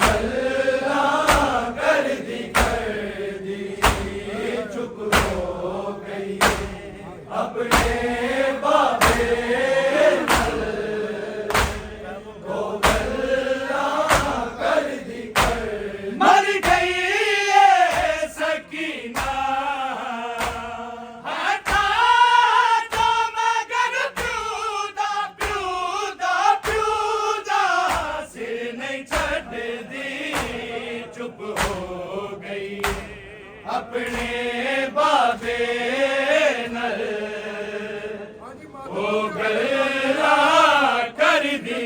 गल्ला कर दी चुप हो गई अपने बाबे नल को गल्ला कर दी मर गई ये सकीना हटा तो मगर प्यूदा प्यूदा प्यूदा सिर नहीं छड़ दी चुप हो गई अपने बाबे नल वो गल्ला कर दी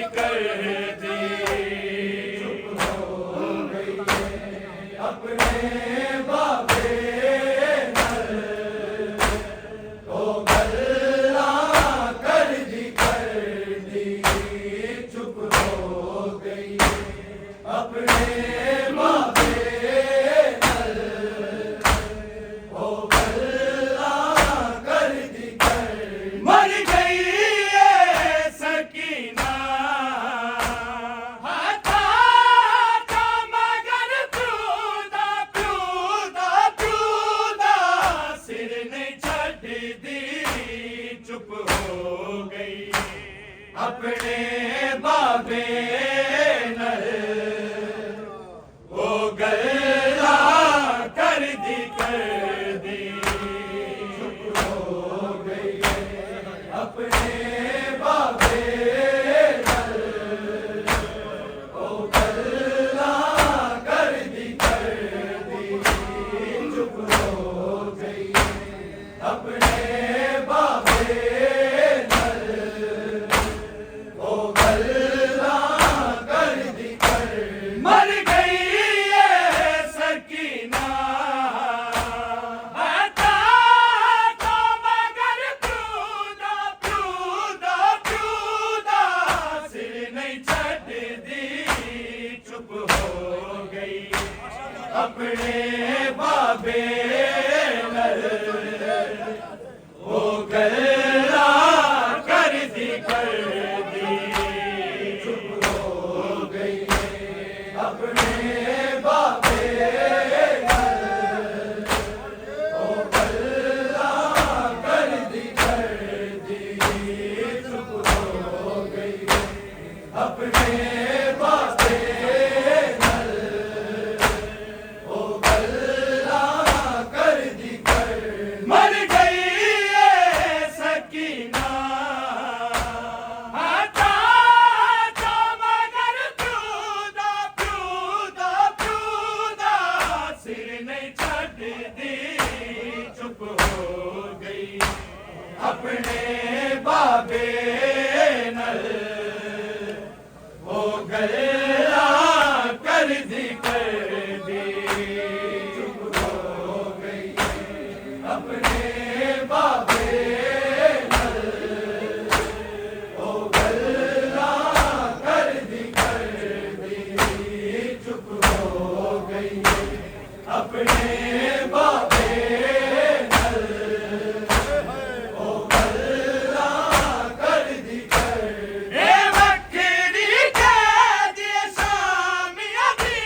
चुप हो गई अपने बाबे नल वो गल्ला कर दी चुप हो गई अपने बाबे नल वो गल्ला कर दी मर गई ये सकीना हटा तो मगर प्यूदा प्यूदा प्यूदा सिर नहीं छड़ दी चुप हो गई अपने बाबे नल वो गल्ला कर दी चुप हो गई अपने बाबे नल वो गल्ला कर दी चुप हो गई अपने बाबे नल वो गल्ला कर दी मर गई ये सकीना हटा तो मगर प्यूदा प्यूदा प्यूदा सिर नहीं छड़ दी चुप हो गई अपने बाबे नल वो गल्ला कर दी चुप हो गई अपने बाबे नल वो गल्ला कर दी चुप हो गई अपने बाबे नल वो गल्ला कर दी मर गई ये सकीना हटा तो मगर प्यूदा प्यूदा प्यूदा सिर नहीं छड़ दी चुप हो गई अपने बाबे नल वो गल्ला कर दी चुप हो गई अपने बाबे नल वो गल्ला कर दी चुप हो गई अपने बाबे नल वो गल्ला कर दी ए वक्री कह दिए सामिया दी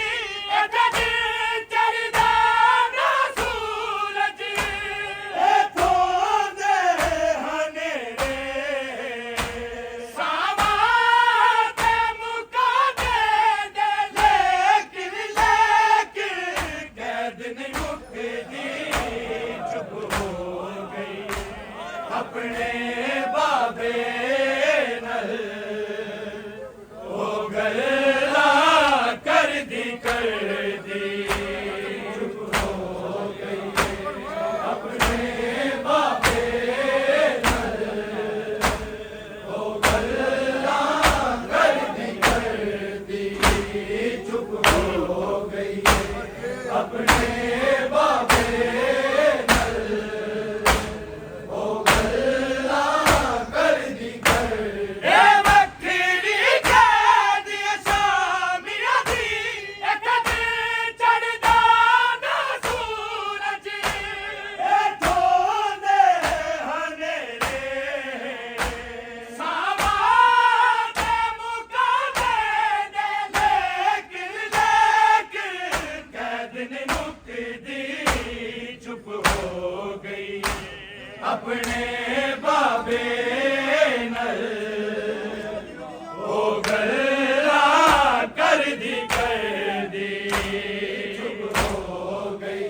एटा दिल चढ़दा ना सूरज ए थोंदे हनेरे सावा ते मुका दे लेकिन कैद नहीं मुकदी चुप हो गई अपने बाबे नल वो गल्ला कर दी चुप हो गई अपने बाबे नल वो गल्ला कर दी चुप हो गई अपने बाबे नल वो गल्ला कर दी ए वक्री कह दिए सामिया दी एक दिन चढ़दा ना सूरज ए थोंदे हनेरे सावा ते मुका दे लेकिन ने मुक्ति चुप हो गई अपने बाबे नर ओ गल्ला कर दी चुप हो गई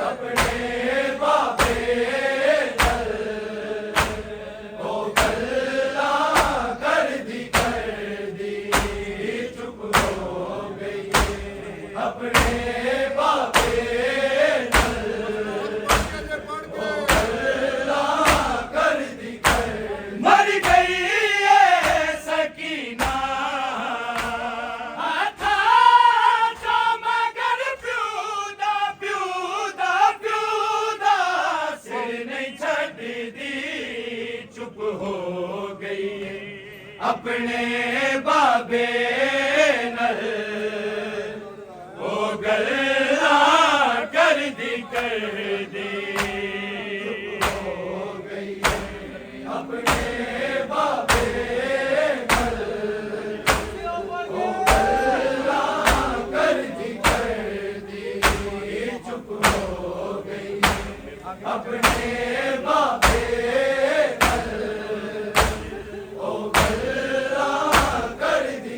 अपने बाबे नर ओ गल्ला कर दी चुप हो गई अपने बाबे मर गई ये सकीना था जो मगर प्यूदा प्यूदा प्यूदा सिर नहीं छड़ दी चुप हो गई अपने बाबे नर ओ गल्ला कर दी अपने बाबे नर ओ गल्ला कर दी चुप हो गई अपने बाबे नर ओ गल्ला कर दी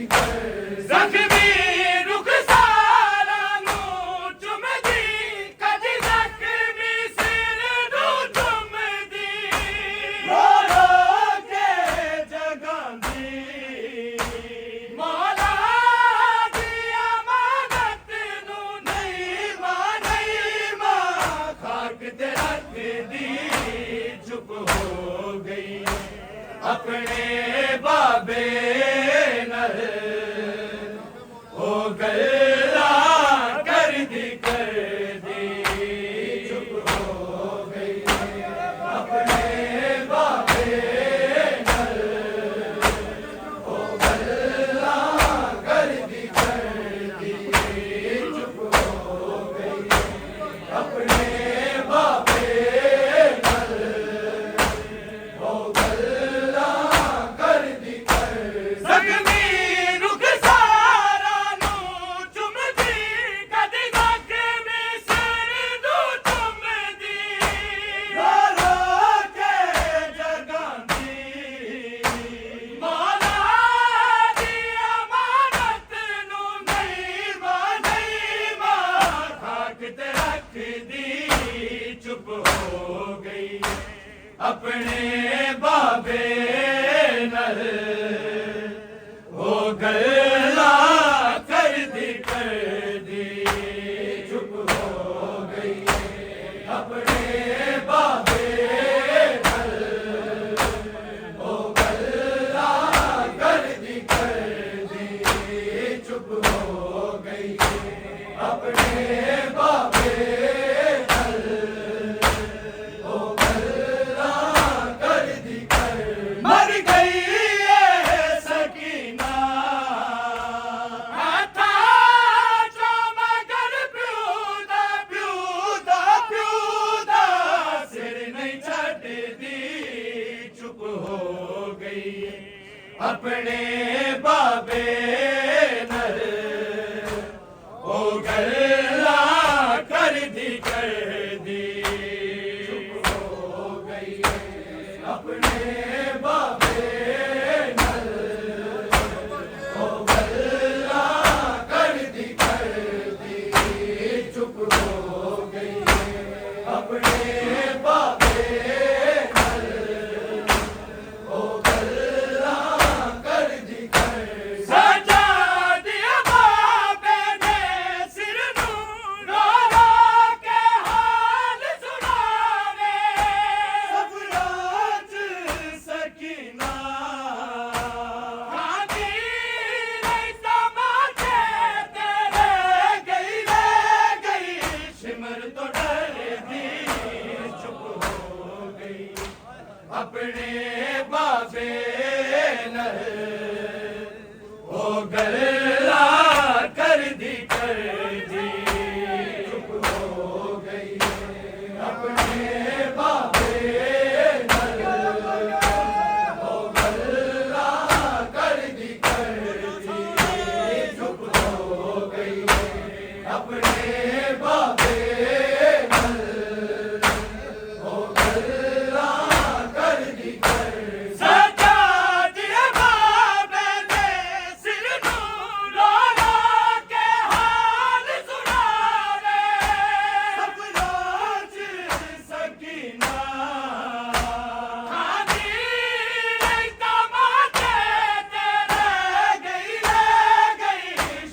जख्मी रुखसारा नू चुम दी कदी जख्मी सिर नू चुम दी चुप हो गई अपने बाबे नर ओ गल्ला कर दी चुप हो गई अपने बाबे नर ओ गल्ला कर दी चुप हो गई अपने बाबे चुप हो गई अपने बाबे नर ओ गल्ला कर दी चुप हो गई अपने बाबे नर ओ गल्ला कर दी चुप हो गई अपने बाबे मर गई ये सकीना था जो मगर प्यूदा प्यूदा प्यूदा सिर नहीं छड़ दी चुप हो गई अपने बाबे नर ओ गल्ला कर दी चुप हो गई अपने बाबे नर ओ गल्ला कर दी चुप हो गई अपने बाबे नर ओ गल्ला कर दी अपने बाबे नल ओ गल्ला कर दी कर सजा दिए बाबे दे सिर नू लोला के हाल सुना रे सपनाच सकीना खादी रहता माथे तेरे ले गई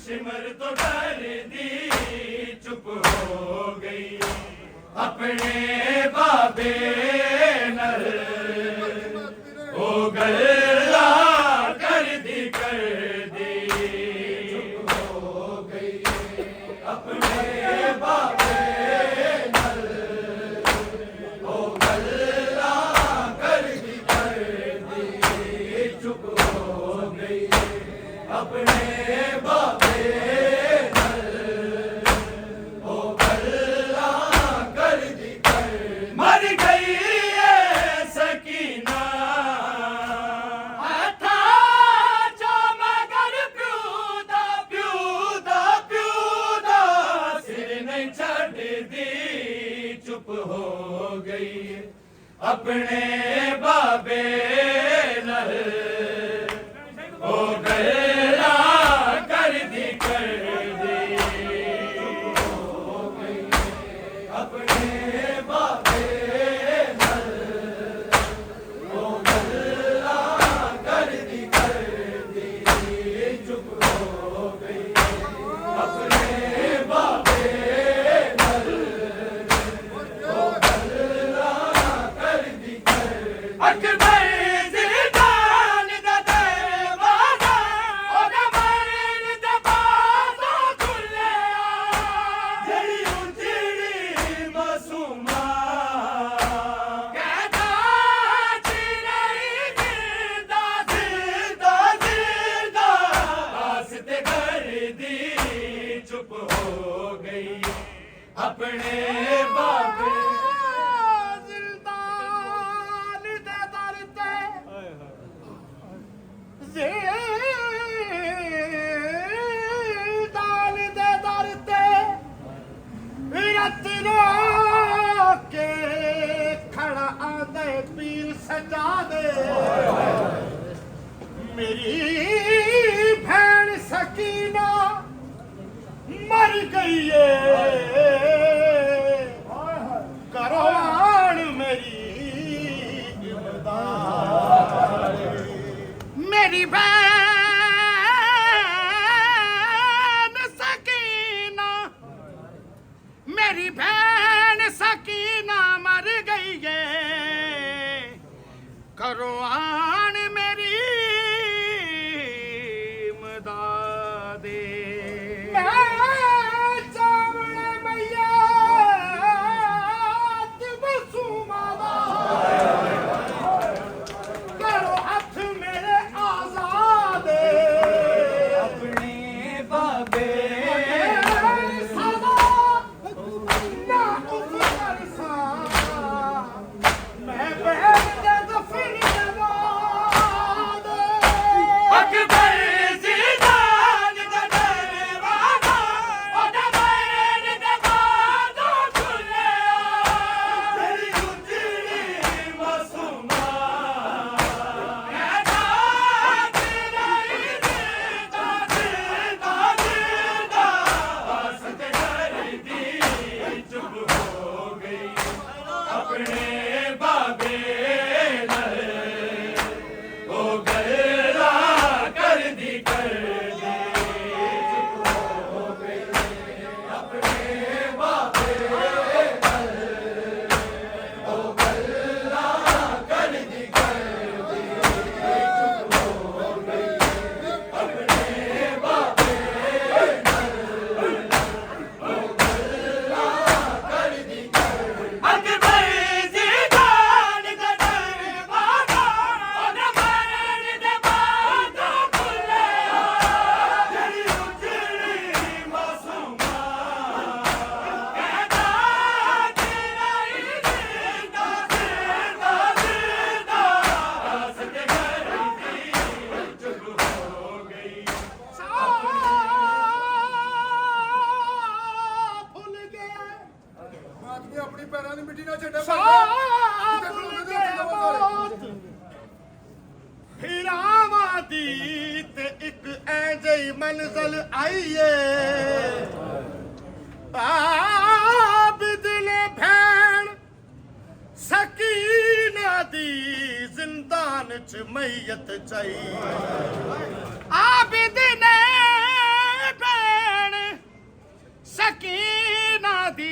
सिमर तो डर दी चुप हो गई अपने बाबे नल ओ गल्ला कर दी चुप हो गई अपने बाबे नल ओ गल्ला कर दी चुप हो गई अपने बाबे नल ओ गल्ला कर दी मर गई है सकीना था जो मगर प्यूदा प्यूदा सिर नहीं छड़ दी चुप हो गई अपने बाबे नल ओ गल्ला कर दी चुप हो गई अपने बाबे नल ओ गल्ला कर दी चुप हो गई अपने बाबे नल ओ गल्ला कर दी अकबर ज़िंदान दा दरवाज़ा ओदा मरण दा बाज़ो खुलिया जड़ी उजड़ी मासूमा कहता जी नहीं जिंदा जिंदा आस्ते घर दी चुप हो गई अपने बाबे ज़िंदान दे दर ते ज़िंदान दे दर ते रत रो के खड़ा आंदे पीर सजा दे मेरी भैन सकीना मर गई है करो आन मेरी इमदाद मेरी बहन सकीना मेरी बहन सकीना मर गई है करो आन मेरी इमदाद अपने बाबे अकबर ज़िंदान दा दरवाज़ा ओदा मरण दा बाज़ो खुलिया जड़ी उजड़ी मासूमा कहता जी नहीं जिंदा ਪੈਰਾਂ ਦੀ ਮਿੱਟੀ ਨਾ ਛੱਡੇ ਹੀਰਾਵਾਂ ਦੀ ਤੇ ਇੱਕ ਐ ਜਿਹੀ ਮੰਜ਼ਲ ਆਈਏ ਆਬਦ ਨੇ ਭੈਣ ਸਕੀਨਾ ਦੀ ਜ਼ਿੰਦਾਨ ਚ ਮਈਤ ਚਾਈ ਆਬਦ ਨੇ ਭੈਣ ਸਕੀਨਾ ਦੀ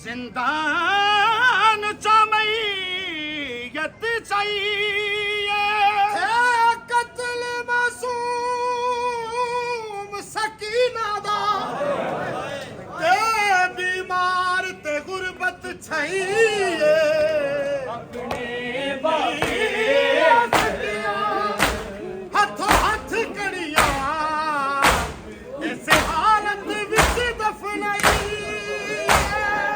ਜ਼ਿੰਦਾਨ ਚ ਮਈਤ ਚਾਹੀਏ ਕਤਲ ਮਾਸੂਮ ਸਕੀਨਾ ਦਾ ਤੇ ਬਿਮਾਰ ਤੇ ਗੁਰਬਤ ਛਾਈਏ ਆਪਣੇ ਬਾਬੇ ਹੱਥੋਂ ਹੱਥ ਕੜੀਆਂ ਇਸੇ ਹਾਲਤ ਵਿੱਚ ਦਫਨਾਈ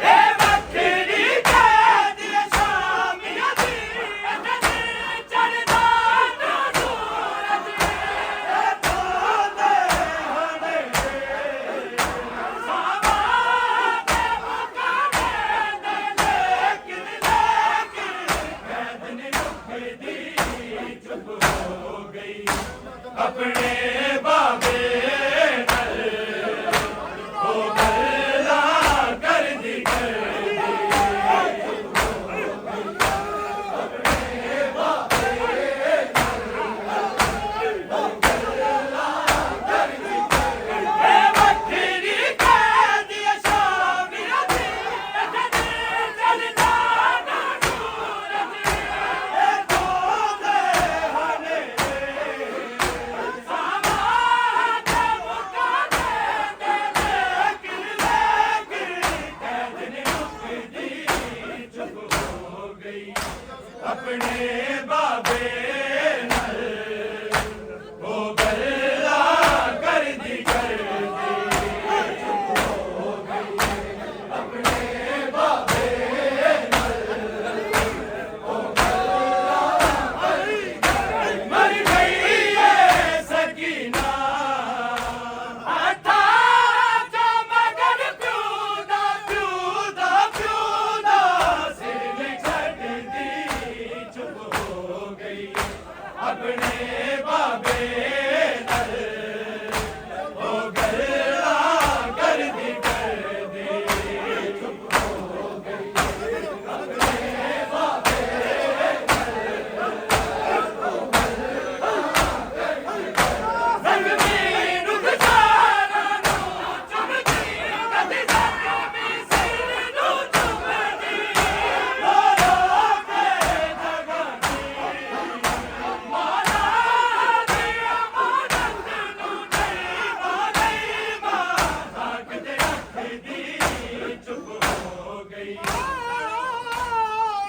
ਇਹ ਵੱਖਰੀ ਕੈਦ ਸ਼ਾਮੀਆਂ ਦੀ ਇਹਨੇ ਚੜ੍ਹਦਾ ਨਾ ਸੂਰਜ ਇਹ ਤੋਦੇ ਹਨੇਰੇ ਸਾਵਾ ਦੇ ਮੁਕਾਬਲੇ ਲੇਕਿਨ ਕੈਦ ਨੇ ਮੁੱਕਦੀ ਚੁੱਪ ਹੋ ਗਈ ਆਪਣੇ ਬਾਬੇ ਆਪਣੇ ਬਾਬੇ ਨਾਲ ਉਹ ਗੱਲਾਂ ਕਰਦੀ ਚੁੱਪ ਹੋ ਗਈ ਆਪਣੇ ਬਾਬੇ ਨਾਲ ਉਹ ਗੱਲਾਂ ਮਰ ਗਈ ਏ ਸਕੀਨਾ ਆਤਾ ਜਾ ਮਗਰ ਪਿਉਦਾ ਸਿਰ ਵਿੱਚ ਛੱਡਦੀ ਚੁੱਪ ਹੋ ਗਈ ਆਪਣੇ ਬਾਬੇ ਨਾਲ ਉਹ ਗੱਲਾਂ ਕਰਦੀ ਚੁੱਪ ਹੋ ਗਈ ਆਪਣੇ ਬਾਬੇ ਰੰਗੀਨ ਗੁਜ਼ਾਰਾ ਨੂੰ ਚੁੰਮਦੀ ਕਦੇ ਸਾਡੇ ਵੀ ਸਿਰ ਨੂੰ ਚੁੰਮਦੀ ਰੋ ਰੋ ਕੇ ਜਗਾਦੀ ਮਾਨਾ ਦੀ ਅਮਾਨਤ ਨੂੰ ਨਹੀਂ ਤਾਕਦੇ ਰੱਖਦੀ ਚੁੱਪ ਹੋ ਗਈ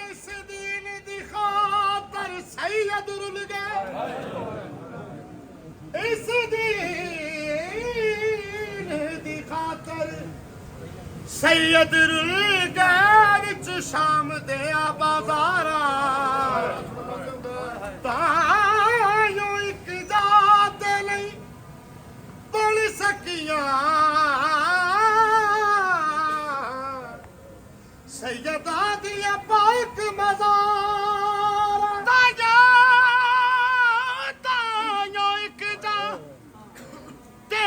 ਇਸ ਦੀਨ ਦੀ ਖਾਤਰ ਸੈਯਦ ਰੁਲ ਗਏ ਇਸ ਦੀਨ ਦੀ ਖਾਤਰ ਸੈਯਦ ਰੁਲ ਗਏ ਵਿੱਚ ਸ਼ਾਮ ਦੇ ਆ ਬਾਜ਼ਾਰਾਂ ਤਾਇਓ ਇੱਕ ਜਾਤ ਲਈ ਬਣ ਸਕੀਆਂ ਸੈਯਦਾਂ ਦੀਆਂ ਪਾਕ ਮਜ਼ਾਰਾਂ ਤਾਇਓ ਇੱਕ ਜਾ ਤੇ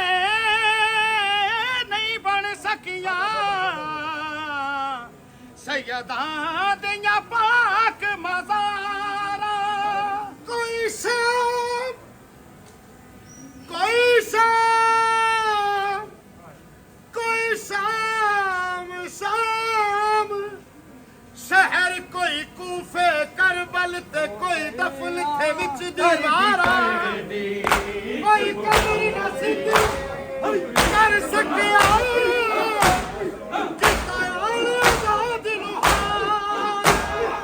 ਨਹੀਂ ਬਣ ਸਕੀਆਂ ਸੈਯਦਾਂ ਦੀਆਂ ਪਾਕ ਮਜ਼ਾਰਾਂ ਕੋਈ ਸ਼ਾਮ ਸ਼ਹਿਰ ਕੋਈ ਕੂਫੇ ਕਰਬਲ ਤੇ ਕੋਈ ਦਫਨ ਥੇ ਵਿੱਚ ਦੀਵਾਰਾਂ ਕੋਈ ਕਬਰ ਨਾ ਸਿੱਧੀ ਕਰ ਸਕਿਆ ਕਿਤਾ ਆਜ਼ਾਦ ਨੂੰ ਹਾਰ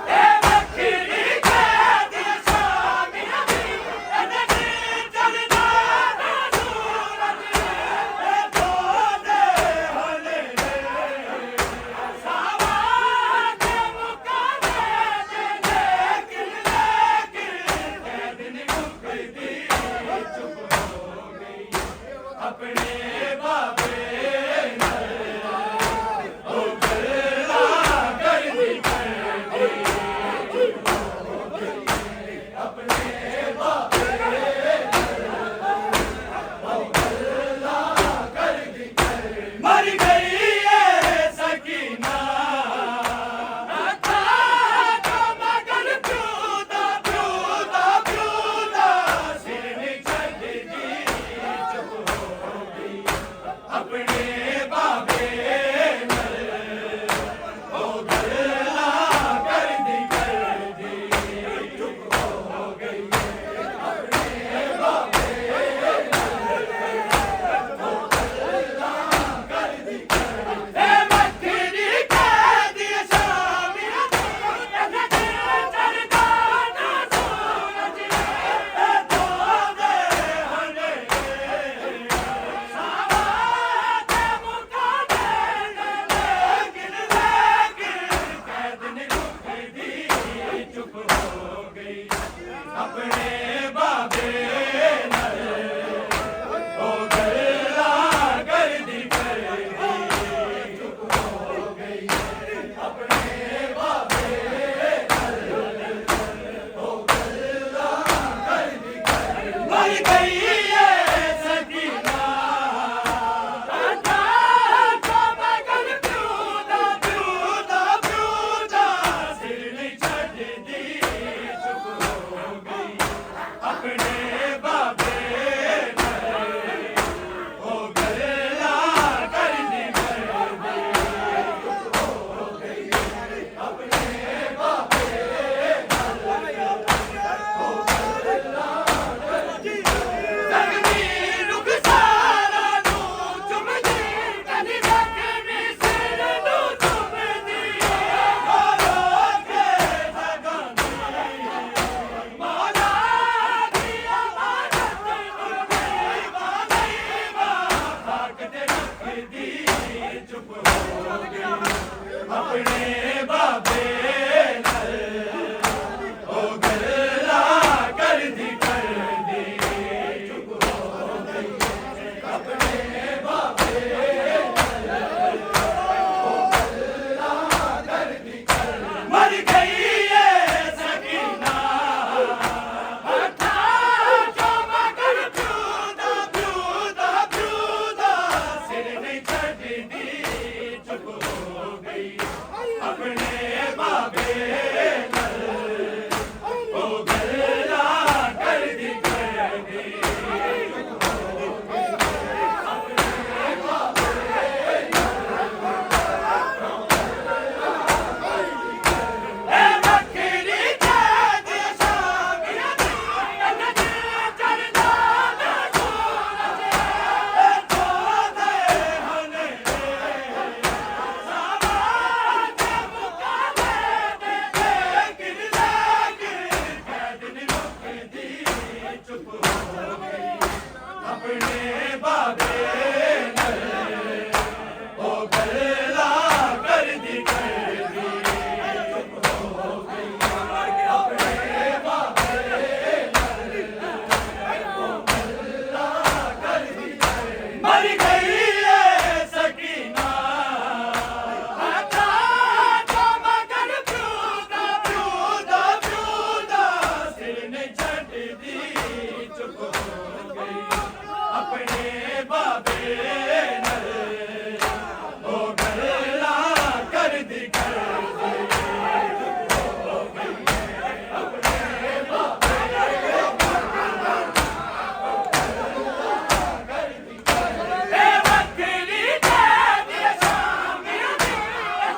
ਇਹ ਵੱਖਰੀ ਕੈਦ ਸ਼ਾਮੀਆਂ ਦੀ ਇਹਨੇ ਚੜ੍ਹਦਾ ਨਾ ਸੂਰਜ ਇਹ ਤੋਦੇ ਹਨੇਰੇ ਸਾਵਾ ਦੇ ਮੁਕਾਬਲੇ ਲੇਕਿਨ ਕੈਦ ਨੇ ਮੁੱਕਦੀ ਚੁੱਪ ਹੋ ਗਈ ਆਪਣੇ ਬਾਬੇ ਨਾਲ ਉਹ ਗੱਲਾਂ अपने बाबे नल ओ गल्ला कर दी चुप हो गई अपने बाबे नल ओ गल्ला कर दी ए मखनी कह दी शामिया नदी चढ़दा ना सूरज ए तो दे हने चुप हो गई अपने बाबे नल ओ गल्ला कर दी चुप हो गई अपने बाबे नल ओ गल्ला कर दी मर गई ये सकीना अपने बाबे ओ गल्ला कर दी चुप हो गई अपने बाबे ओ गल्ला कर दी जगनी रुखसारा नू चुमदी कदी रखनी सिर नू चुमदी मारो के जगनी मौला चुप हो गई अपने बाबे नल ओ गल्ला कर दी चुप हो गई अपने बाबे नल ओ गल्ला कर दी मर गई ये सकीना हथा जो मगर प्यूदा सिर नहीं छड़दी चुप हो गई अपने बाबे नल ओ गल्ला कर दी चुप हो गई अपने बाबे ए मखनी कह दी शामिया नदी चढ़दा ना सूरज ए तो दे हने चुप हो गई अपने बाबे नल ओ गल्ला कर दी चुप हो गई अपने बाबे नल ओ गल्ला कर दी मर गई ये सकीना सिर ने छड़दी चुप हो गई अपने बाबे नल ओ गल्ला कर दी चुप हो गई अपने बाबे ए मखनी कह दी शामिया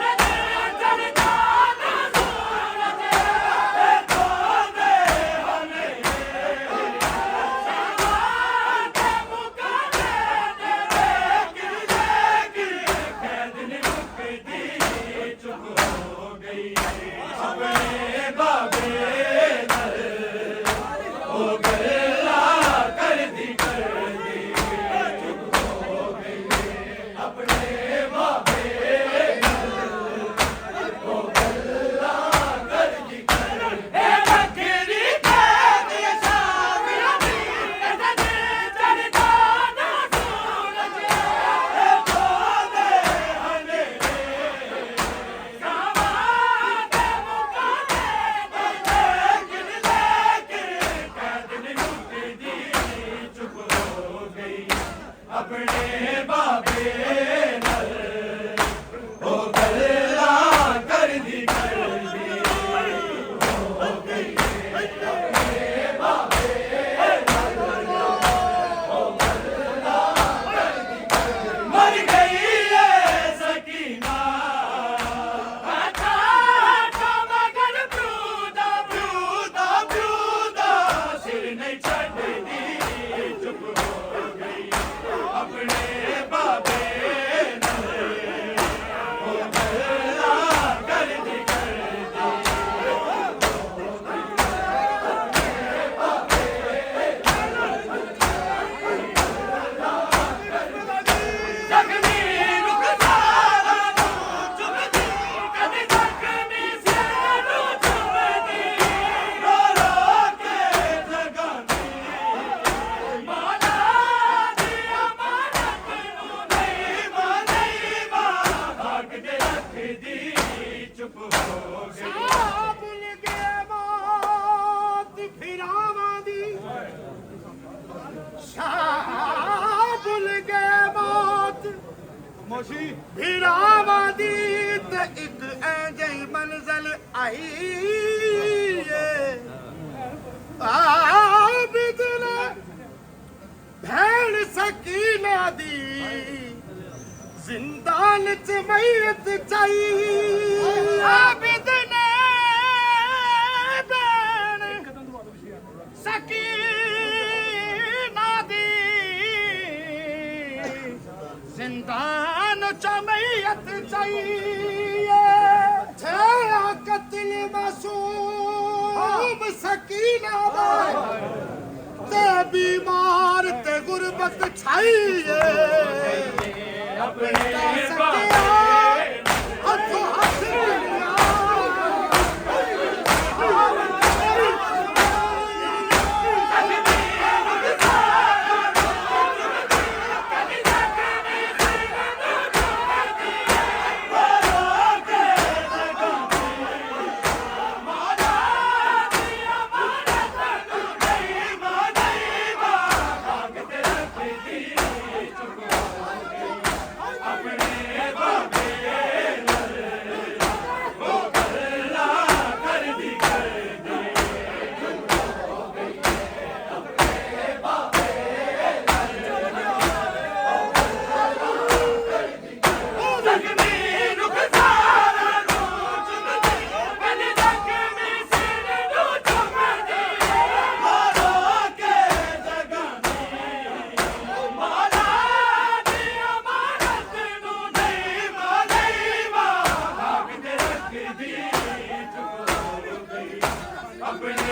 नदी चढ़दा ना सूरज ए तो दे हने चुप हो गई अपने बाबे नल ओ गल्ला कर दी चुप हो गई अपने बाबे नल ओ गल्ला कर दी ए मखनी कह दी शामिया नदी चढ़दा ना सूरज ए तो दे हने चुप हो गई अपने बाबे नल ओ गल्ला कर दी चुप हो गई अपने बाबे नल ओ गल्ला कर दी ਖਾਮੋਸ਼ੀ ਭੀੜਾਵਾਂ ਦੀ ਤੇ ਇੱਕ ਐ ਜਿਹੀ ਮੰਜ਼ਲ ਆਈ ਏ ਆਬਿਦ ਨੇ ਭੈਣ ਸਕੀਨਾ ਦੀ ਜ਼ਿੰਦਾਨ ਚ ਮਈਤ ਚਾਈ ਆਬਿਦ ਨੇ ਭੈਣ ਸਕੀਨਾ ਦੀ ਜ਼ਿੰਦਾਨ ਚ ਮਈਤ ਚਾਈਏ ਛੇਆ ਕਤਲ ਮਾਸੂਮ ਸਕੀਨਾ ਦਾ ਤੇ बीमार ते गुरबत छाईए अपने हथों हाथ मिलिया अपने